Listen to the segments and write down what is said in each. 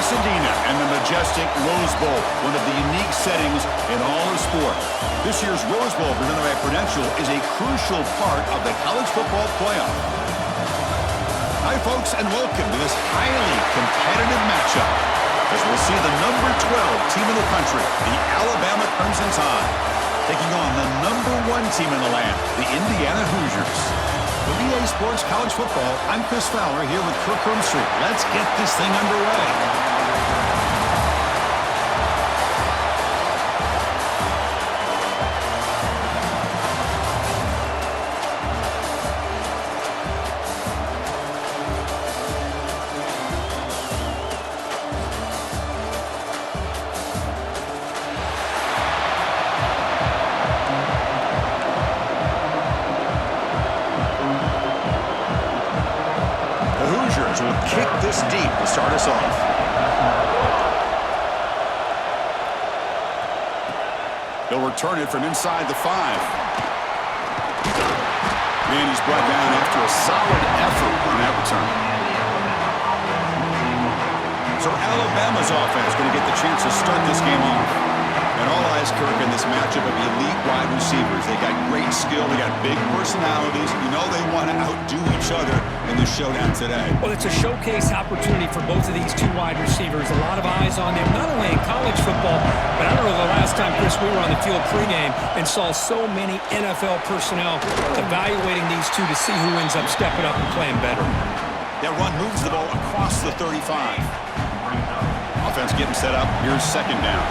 Pasadena and the majestic Rose Bowl, one of the unique settings in all of sport. This year's Rose Bowl, presented by Prudential, is a crucial part of the college football playoff. Hi, folks, and welcome to this highly competitive matchup as we'll see the number 12 team in the country, the Alabama Crimson Tide, taking on the number 1 team in the land, the Indiana Hoosiers. For BA Sports College Football, I'm Chris Fowler here with Kirk Rumstreet. Let's get this thing underway. Will kick this deep to start us off. They'll return it from inside the 5. And he's brought down after a solid effort on that return. So Alabama's offense going to get the chance to start this game off. And all eyes, Kirk, in this matchup of elite wide receivers. They got great skill. They got big personalities. You know they want to outdo each other in the showdown today. Well, it's a showcase opportunity for both of these two wide receivers. A lot of eyes on them, not only in college football, but I don't know the last time, Chris, we were on the field pregame and saw so many NFL personnel evaluating these two to see who ends up stepping up and playing better. That run moves the ball across the 35. Offense getting set up. Here's second down.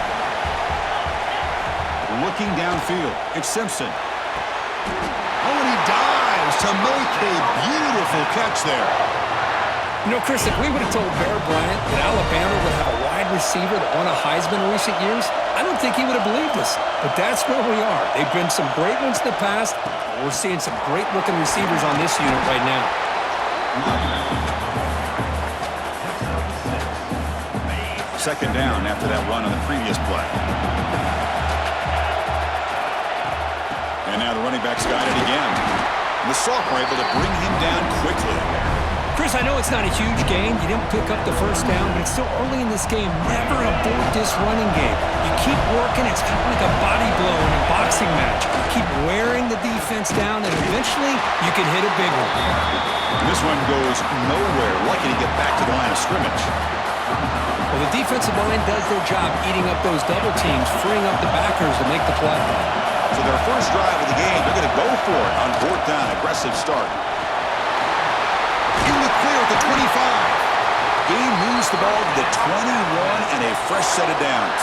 Looking downfield, it's Simpson. Oh, and he dives to make a beautiful catch there. You know, Chris, if we would have told Bear Bryant that Alabama would have a wide receiver that won a Heisman in recent years, I don't think he would have believed us. But that's where we are. They've been some great ones in the past. We're seeing some great-looking receivers on this unit right now. Second down after that run on the previous play. And now the running back's got it again. And the sophomore able to bring him down quickly. Chris, I know it's not a huge game. You didn't pick up the first down, but it's still early in this game. Never abort this running game. You keep working. It's kind of like a body blow in a boxing match. Keep wearing the defense down, and eventually you can hit a big one. And this one goes nowhere. Lucky to get back to the line of scrimmage. Well, the defensive line does their job eating up those double teams, freeing up the backers to make the play. So their first drive of the game, they're going to go for it on 4th down. Aggressive start. In the clear at the 25. Game moves the ball to the 21 and a fresh set of downs.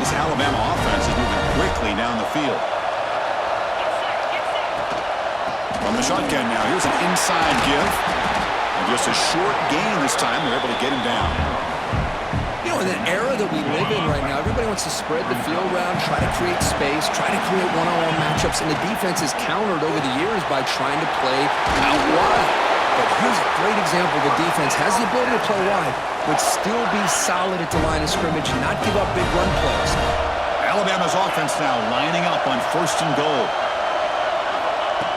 This Alabama offense is moving quickly down the field. On the shotgun now, here's an inside give. And just a short gain this time. They're able to get him down. You know, in the era that we live in right now, everybody wants to spread the field around, try to create space, try to create one-on-one matchups, and the defense is countered over the years by trying to play out wide. But here's a great example. The defense has the ability to play wide, but still be solid at the line of scrimmage and not give up big run plays. Alabama's offense now lining up on 1st and goal.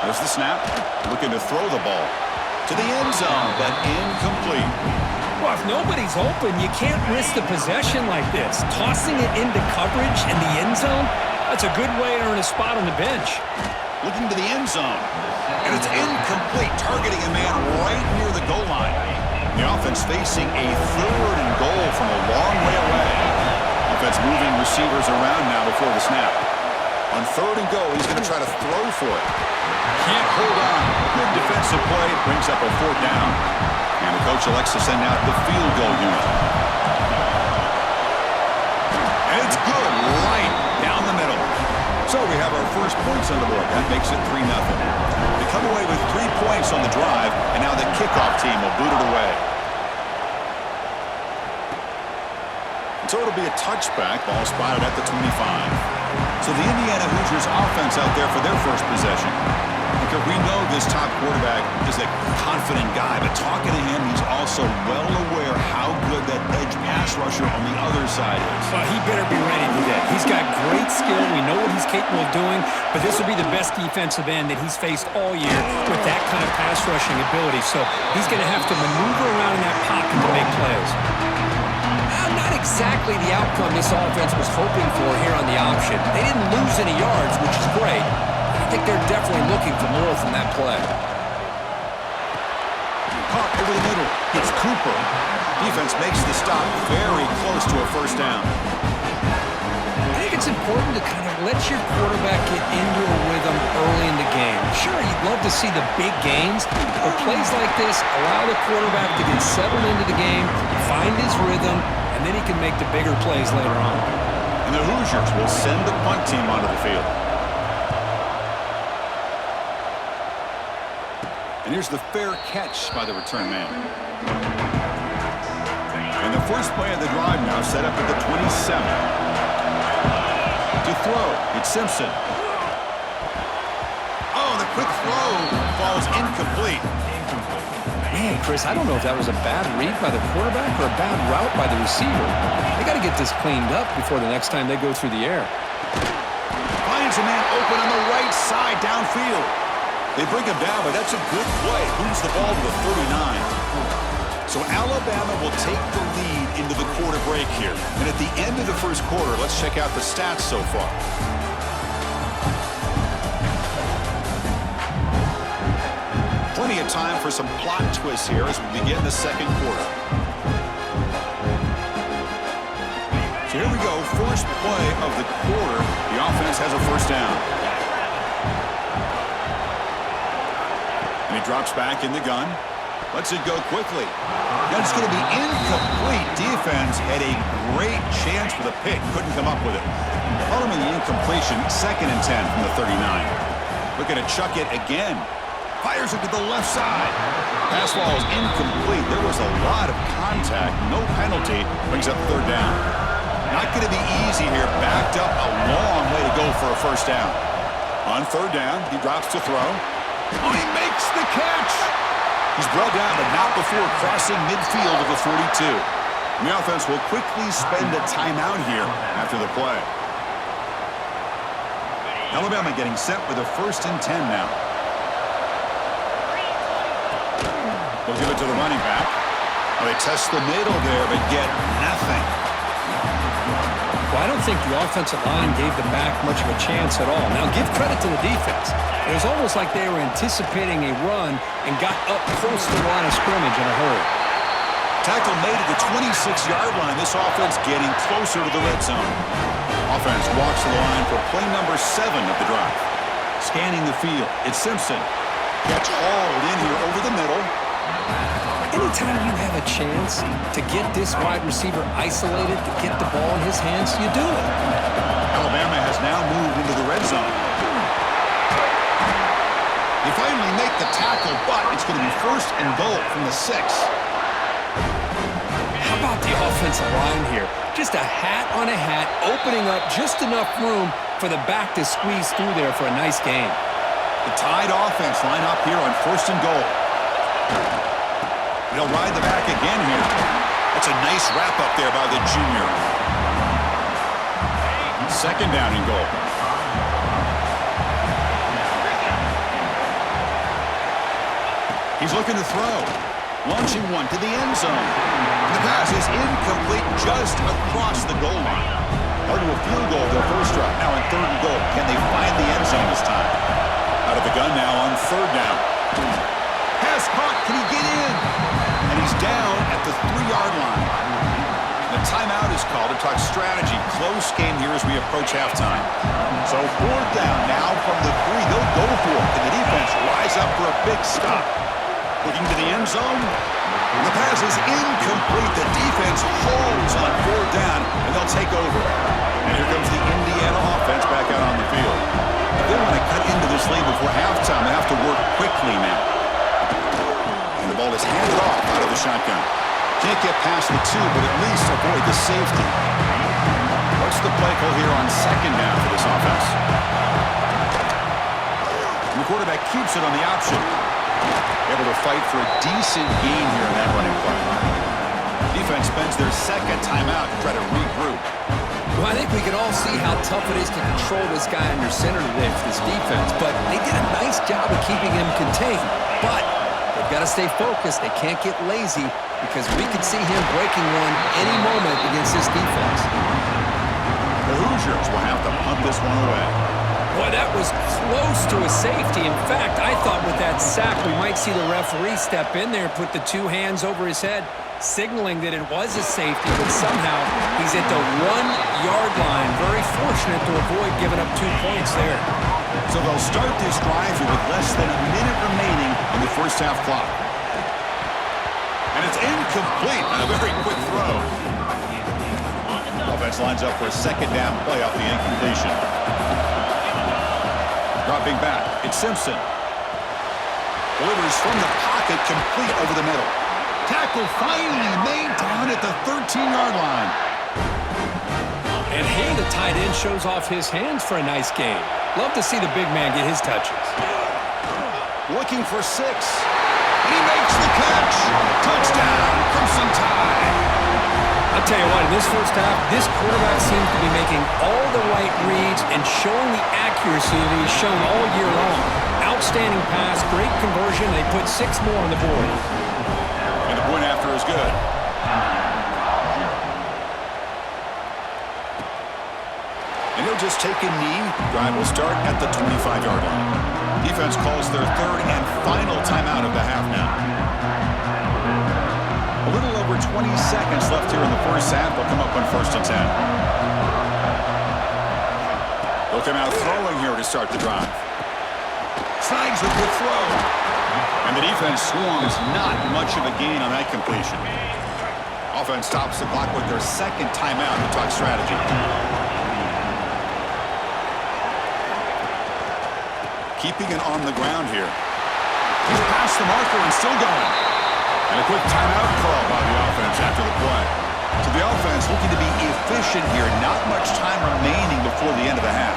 There's the snap, looking to throw the ball to the end zone, but incomplete. Well, if nobody's open, you can't risk the possession like this. Tossing it into coverage in the end zone, that's a good way to earn a spot on the bench. Looking to the end zone, and it's incomplete, targeting a man right near the goal line. The offense facing a 3rd and goal from a long way away. Offense moving receivers around now before the snap. On 3rd and goal, he's going to try to throw for it. Can't hold on. Good defensive play, brings up a 4th down. And the coach elects to send out the field goal unit. And it's good, right down the middle. So we have our first points on the board. That makes it 3-0. They come away with 3 points on the drive, and now the kickoff team will boot it away. So it'll be a touchback, ball spotted at the 25. So the Indiana Hoosiers offense out there for their first possession. Because we know this top quarterback is a confident guy, but talking to him, he's also well aware how good that edge pass rusher on the other side is. Well, he better be ready today. He's got great skill. We know what he's capable of doing, but this will be the best defensive end that he's faced all year with that kind of pass rushing ability. So he's going to have to maneuver around in that pocket to make plays. exactly the outcome this offense was hoping for here on the option. They didn't lose any yards, which is great. I think they're definitely looking for more from that play. Caught over the middle. It's Cooper. Defense makes the stop very close to a first down. I think it's important to kind of let your quarterback get into a rhythm early in the game. Sure, you'd love to see the big gains, but plays like this allow the quarterback to get settled into the game, find his rhythm, and then he can make the bigger plays later on. And the Hoosiers will send the punt team onto the field. And here's the fair catch by the return man. And the first play of the drive now set up at the 27. To throw, it's Simpson. Oh, the quick throw falls incomplete. Man, Chris, I don't know if that was a bad read by the quarterback or a bad route by the receiver. They got to get this cleaned up before the next time they go through the air. Finds a man open on the right side downfield. They bring him down, but that's a good play. Moves the ball to the 39. So Alabama will take the lead into the quarter break here. And at the end of the first quarter, let's check out the stats so far. Plenty of time for some plot twists here as we begin the second quarter. So here we go, first play of the quarter. The offense has a first down. And he drops back in the gun. Lets it go quickly. That's going to be incomplete. Defense had a great chance for the pick. Couldn't come up with it. Following the incompletion, 2nd and 10 from the 39. Looking to chuck it again. Fires it to the left side. Pass ball is incomplete. There was a lot of contact. No penalty. Brings up 3rd down. Not going to be easy here. Backed up a long way to go for a first down. On 3rd down, he drops to throw. Oh, he makes the catch. He's brought down, but not before crossing midfield of the 42. And the offense will quickly spend a timeout here after the play. Alabama getting set with a 1st and 10 now. They'll give it to the running back. Oh, they test the middle there, but get nothing. Well, I don't think the offensive line gave the back much of a chance at all. Now, give credit to the defense. It was almost like they were anticipating a run and got up close to the line of scrimmage in a hurry. Tackle made at the 26-yard line. This offense getting closer to the red zone. Offense walks to the line for play number 7 of the drive. Scanning the field, it's Simpson. Catch hauled in here over the middle. Anytime you have a chance to get this wide receiver isolated, to get the ball in his hands, you do it. Alabama has now moved into the red zone. They finally make the tackle, but it's going to be 1st and goal from the 6. How about the offensive line here? Just a hat on a hat, opening up just enough room for the back to squeeze through there for a nice gain. The Tide offense line up here on 1st and goal. They'll ride the back again here. That's a nice wrap up there by the junior. 2nd down and goal. He's looking to throw. Launching one to the end zone. And the pass is incomplete just across the goal line. Hard to a field goal their first drive. Now in 3rd and goal. Can they find the end zone this time? Out of the gun now on 3rd down. Pass caught. Can he get in? And he's down at the 3-yard line. The timeout is called to talk strategy. Close game here as we approach halftime. So 4th down now from the 3. They'll go for it. And the defense rise up for a big stop. Looking to the end zone. And the pass is incomplete. The defense holds on 4th down, and they'll take over. And here comes the Indiana offense back out on the field. If they want to cut into this lead before halftime, they have to work quickly now. And the ball is handed off out of the shotgun. Can't get past the 2, but at least avoid the safety. What's the play call here on 2nd down for this offense? And the quarterback keeps it on the option. Able to fight for a decent gain here in that running play. Defense spends their 2nd timeout to try to regroup. Well, I think we can all see how tough it is to control this guy under center today for this defense, but they did a nice job of keeping him contained. But they They've got to stay focused. They can't get lazy because we could see him breaking one any moment against this defense. The Hoosiers will have to punt this one away. Boy, that was close to a safety. In fact, I thought with that sack we might see the referee step in there and put the two hands over his head, signaling that it was a safety, but somehow he's at the 1-yard line. Very fortunate to avoid giving up 2 points there. So they'll start this drive here with less than a minute remaining in the first half clock. And it's incomplete on a very quick throw. Offense lines up for a second down play off the incompletion. Dropping back, it's Simpson. Delivers from the pocket, complete over the middle. Tackle finally made down at the 13-yard line. And hey, the tight end shows off his hands for a nice game. Love to see the big man get his touches. Looking for 6. And he makes the catch. Touchdown, Crimson Tide. I'll tell you what, in this first half, this quarterback seems to be making all the right reads and showing the accuracy that he's shown all year long. Outstanding pass, great conversion. They put 6 more on the board. And the point after is good. And he'll just take a knee. Drive will start at the 25-yard line. Defense calls their third and final timeout of the half now. A little over 20 seconds left here in the first half. They'll come up on 1st and 10. They'll come out throwing here to start the drive. Snags a good throw. And the defense swarms, not much of a gain on that completion. Offense stops the clock with their second timeout to talk strategy. Keeping it on the ground here. He's past the marker and still going. And a quick timeout call by the offense after the play. So the offense looking to be efficient here. Not much time remaining before the end of the half.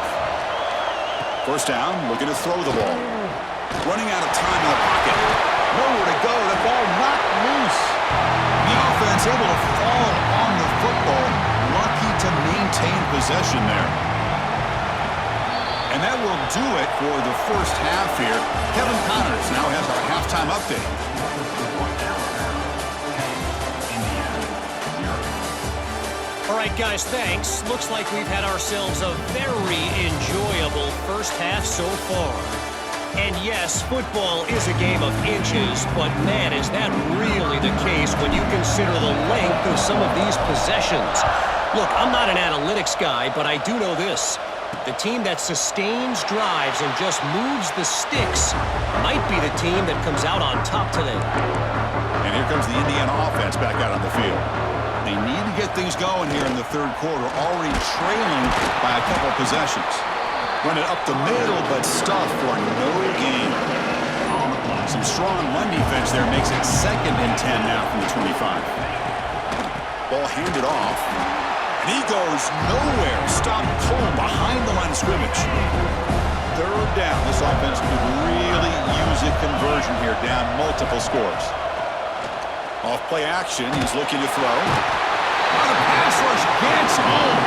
First down, looking to throw the ball. Running out of time in the pocket. Nowhere to go. The ball knocked loose. The offense able to fall on the football. Lucky to maintain possession there. And that will do it for the first half here. Kevin Connors now has our halftime update. All right, guys, thanks. Looks like we've had ourselves a very enjoyable first half so far. And yes, football is a game of inches, but man, is that really the case when you consider the length of some of these possessions. Look, I'm not an analytics guy, but I do know this. The team that sustains drives and just moves the sticks might be the team that comes out on top today. And here comes the Indiana offense back out on the field. They need to get things going here in the third quarter, already trailing by a couple possessions. Run it up the middle, but stuff for no gain. Some strong run defense there makes it 2nd and 10 now from the 25. Ball handed off. And he goes nowhere. Stopped cold behind the line of scrimmage. Third down. This offense could really use a conversion here, down multiple scores. Off play action, he's looking to throw. On a pass rush, gets home.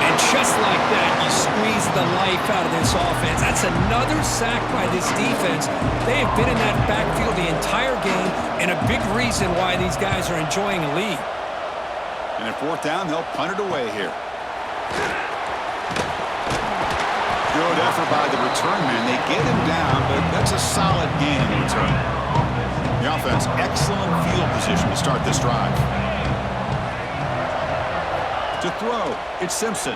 And just like that, you squeeze the life out of this offense. That's another sack by this defense. They have been in that backfield the entire game, and a big reason why these guys are enjoying a lead. And at 4th down, they'll punt it away here. Good effort by the return man. They get him down, but that's a solid gain in return. The offense, excellent field position to start this drive. To throw, it's Simpson.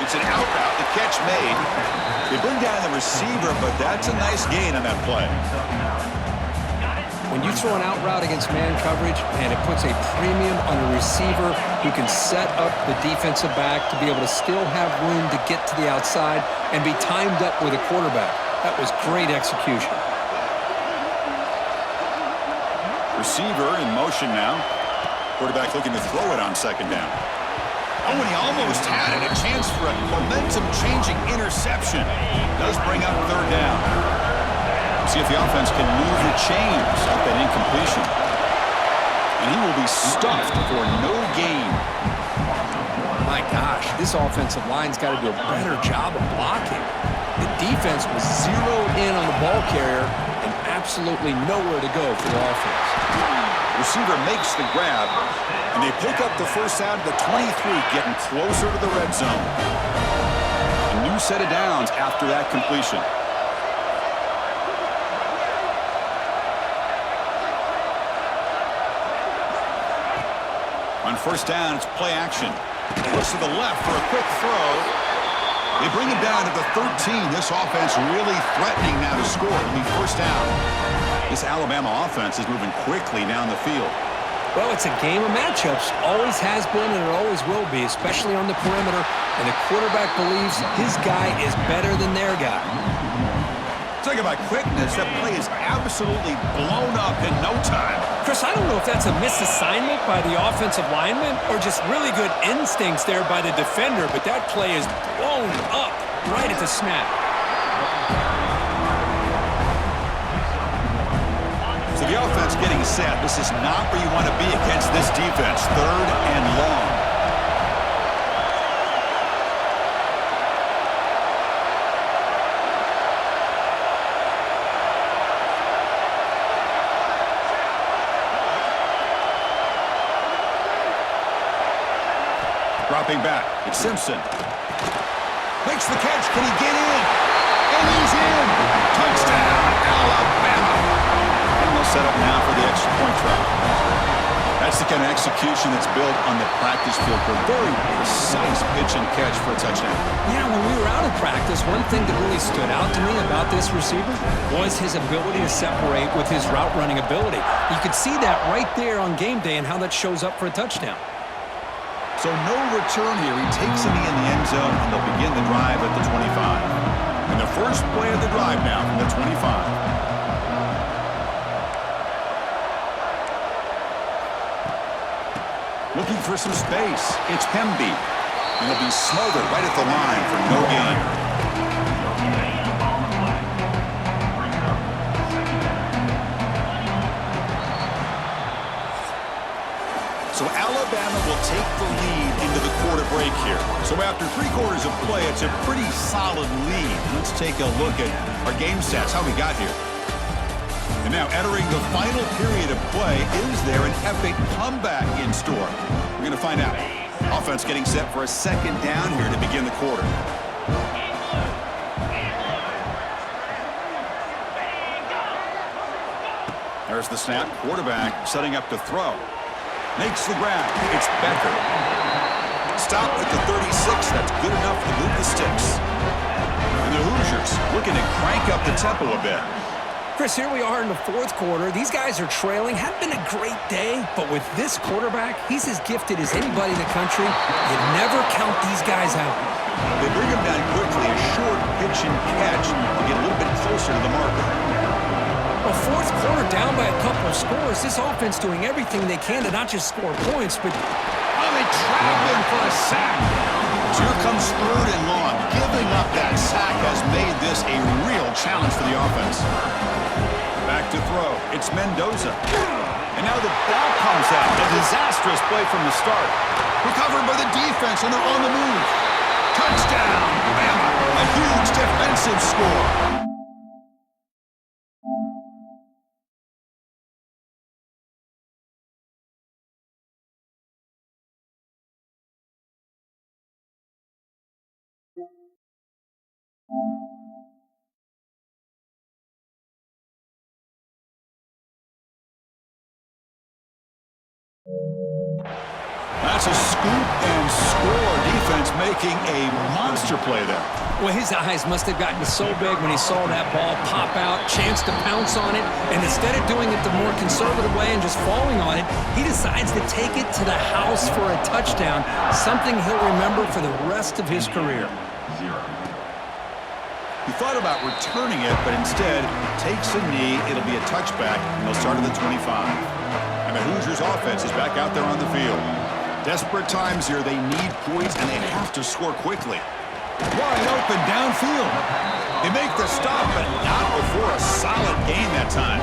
It's an out route, the catch made. They bring down the receiver, but that's a nice gain on that play. When you throw an out route against man coverage, and it puts a premium on a receiver who can set up the defensive back to be able to still have room to get to the outside and be timed up with a quarterback. That was great execution. Receiver in motion now. Quarterback looking to throw it on 2nd down. Oh, and he almost had it. A chance for a momentum-changing interception. Does bring up 3rd down. See if the offense can move the chains off that incompletion. And he will be stuffed for no gain. My gosh, this offensive line's got to do a better job of blocking. The defense was zeroed in on the ball carrier, and absolutely nowhere to go for the offense. Receiver makes the grab, and they pick up the first down to the 23, getting closer to the red zone. A new set of downs after that completion. On first down, it's play action. Looks to the left for a quick throw. They bring him down to the 13. This offense really threatening now to score. It'll be first down. This Alabama offense is moving quickly down the field. Well, it's a game of matchups. Always has been and it always will be, especially on the perimeter. And the quarterback believes his guy is better than their guy. Talk about quickness. That play is absolutely blown up in no time. Chris, I don't know if that's a misassignment by the offensive lineman or just really good instincts there by the defender, but that play is blown up right at the snap. So the offense getting set. This is not where you want to be against this defense. Third and long. Dropping back. It's Simpson. Makes the catch. Can he get in? And he's in. Touchdown, Alabama. And they'll set up now for the extra point try. That's the kind of execution that's built on the practice field for a very precise pitch and catch for a touchdown. Yeah, when we were out of practice, one thing that really stood out to me about this receiver was his ability to separate with his route running ability. You could see that right there on game day and how that shows up for a touchdown. So no return here. He takes it in the end zone, and they'll begin the drive at the 25. And the first play of the drive now from the 25. Looking for some space. It's Hemby. And he'll be smothered right at the line for no gain. So Alabama will take the lead into the quarter break here. So after 3 quarters of play, it's a pretty solid lead. Let's take a look at our game stats, how we got here. And now entering the final period of play, is there an epic comeback in store? We're going to find out. Offense getting set for a second down here to begin the quarter. There's the snap. Quarterback setting up to throw. Makes the grab. It's Becker. Stop at the 36. That's good enough to move the sticks. And the Hoosiers looking to crank up the tempo a bit. Chris, here we are in the 4th quarter. These guys are trailing. Hadn't been a great day, but with this quarterback, he's as gifted as anybody in the country. You never count these guys out. They bring him down quickly. A short pitch and catch to get a little bit closer to the marker. A 4th quarter down by a couple of scores. This offense doing everything they can to not just score points, but they trap him for a sack. So here comes 3rd and long. Giving up that sack has made this a real challenge for the offense. Back to throw. It's Mendoza. And now the ball comes out. A disastrous play from the start. Recovered by the defense, and they're on the move. Touchdown, Bama. A huge defensive score. That's a scoop and score. Defense making a monster play there. Well, his eyes must have gotten so big when he saw that ball pop out, chance to pounce on it, and instead of doing it the more conservative way and just falling on it, he decides to take it to the house for a touchdown, something he'll remember for the rest of his career. He thought about returning it, but instead takes a knee. It'll be a touchback, and they'll start at the 25. And the Hoosiers offense is back out there on the field. Desperate times here. They need points, and they have to score quickly. Wide open downfield. They make the stop, but not before a solid gain that time.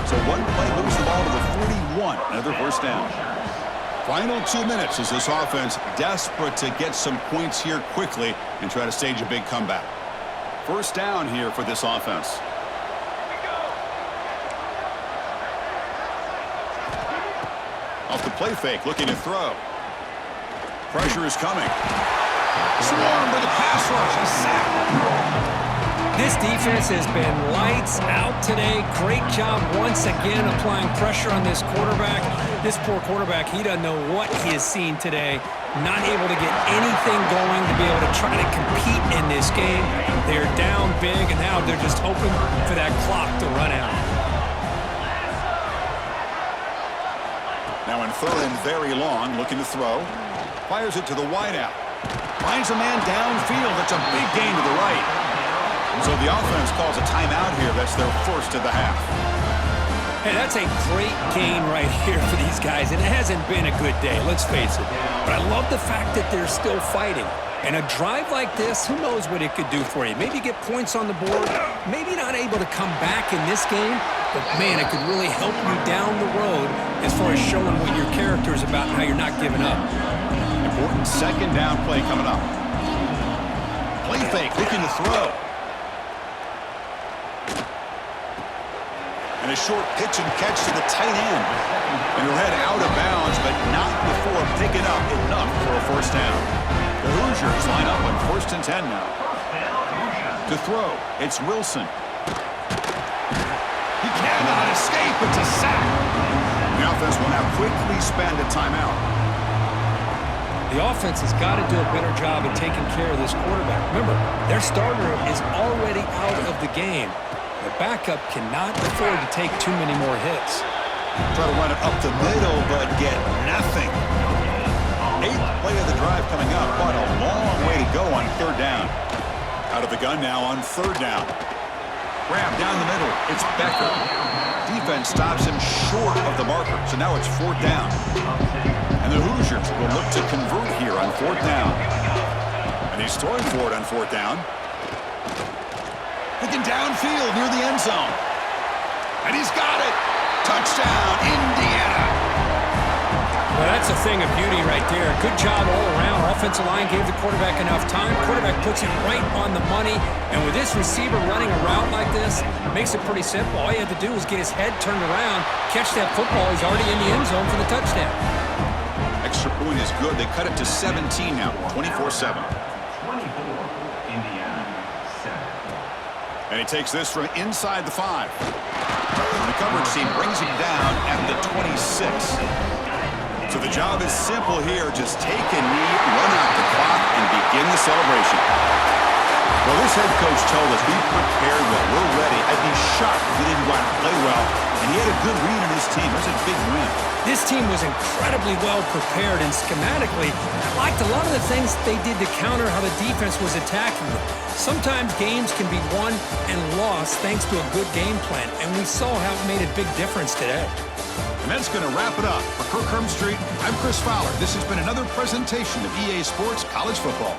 So one play moves the ball to the 41. Another first down. Final 2 minutes as this offense desperate to get some points here quickly and try to stage a big comeback. First down here for this offense. Off the play fake, looking to throw. Pressure is coming. Swarmed with a pass rush. A sack. This defense has been lights out today. Great job once again applying pressure on this quarterback. This poor quarterback, he doesn't know what he has seen today. Not able to get anything going to be able to try to compete in this game. They're down big, and now they're just hoping for that clock to run out. Now in third and very long, looking to throw. Fires it to the wideout. Finds a man downfield. That's a big gain to the right. So the offense calls a timeout here. That's their first of the half. Hey, that's a great gain right here for these guys. And it hasn't been a good day, let's face it. But I love the fact that they're still fighting. And a drive like this, who knows what it could do for you. Maybe get points on the board. Maybe not able to come back in this game. But, man, it could really help you down the road as far as showing what your character is about and how you're not giving up. Important second down play coming up. Play fake, looking to throw. And a short pitch and catch to the tight end. And he'll head out of bounds, but not before picking up enough for a first down. The Hoosiers line up on 1st and 10 now. To throw, it's Wilson. He cannot escape. It's a sack. The offense will now quickly spend a timeout. The offense has got to do a better job of taking care of this quarterback. Remember, their starter is already out of the game. The backup cannot afford to take too many more hits. Try to run it up the middle, but get nothing. 8th play of the drive coming up, but a long way to go on 3rd down. Out of the gun now on 3rd down. Grab down the middle. It's Becker. Defense stops him short of the marker, so now it's 4th down. And the Hoosiers will look to convert here on 4th down. And he's throwing for it on 4th down. Looking downfield near the end zone. And he's got it. Touchdown, Indiana. Well, that's a thing of beauty right there. Good job all around. Offensive line gave the quarterback enough time. Quarterback puts it right on the money. And with this receiver running a route like this, makes it pretty simple. All you had to do was get his head turned around, catch that football. He's already in the end zone for the touchdown. Extra point is good. They cut it to 17 now, 24-7. And he takes this from inside the 5. And the coverage team brings him down at the 26. So the job is simple here. Just take a knee, run out the clock, and begin the celebration. Well, this head coach told us we prepared well. We're ready. I'd be shocked if we didn't go out and play well. And he had a good read on his team. It was a big win. This team was incredibly well prepared, and schematically, I liked a lot of the things they did to counter how the defense was attacking them. Sometimes games can be won and lost thanks to a good game plan, and we saw how it made a big difference today. And that's going to wrap it up. For Kirk Street, I'm Chris Fowler. This has been another presentation of EA Sports College Football.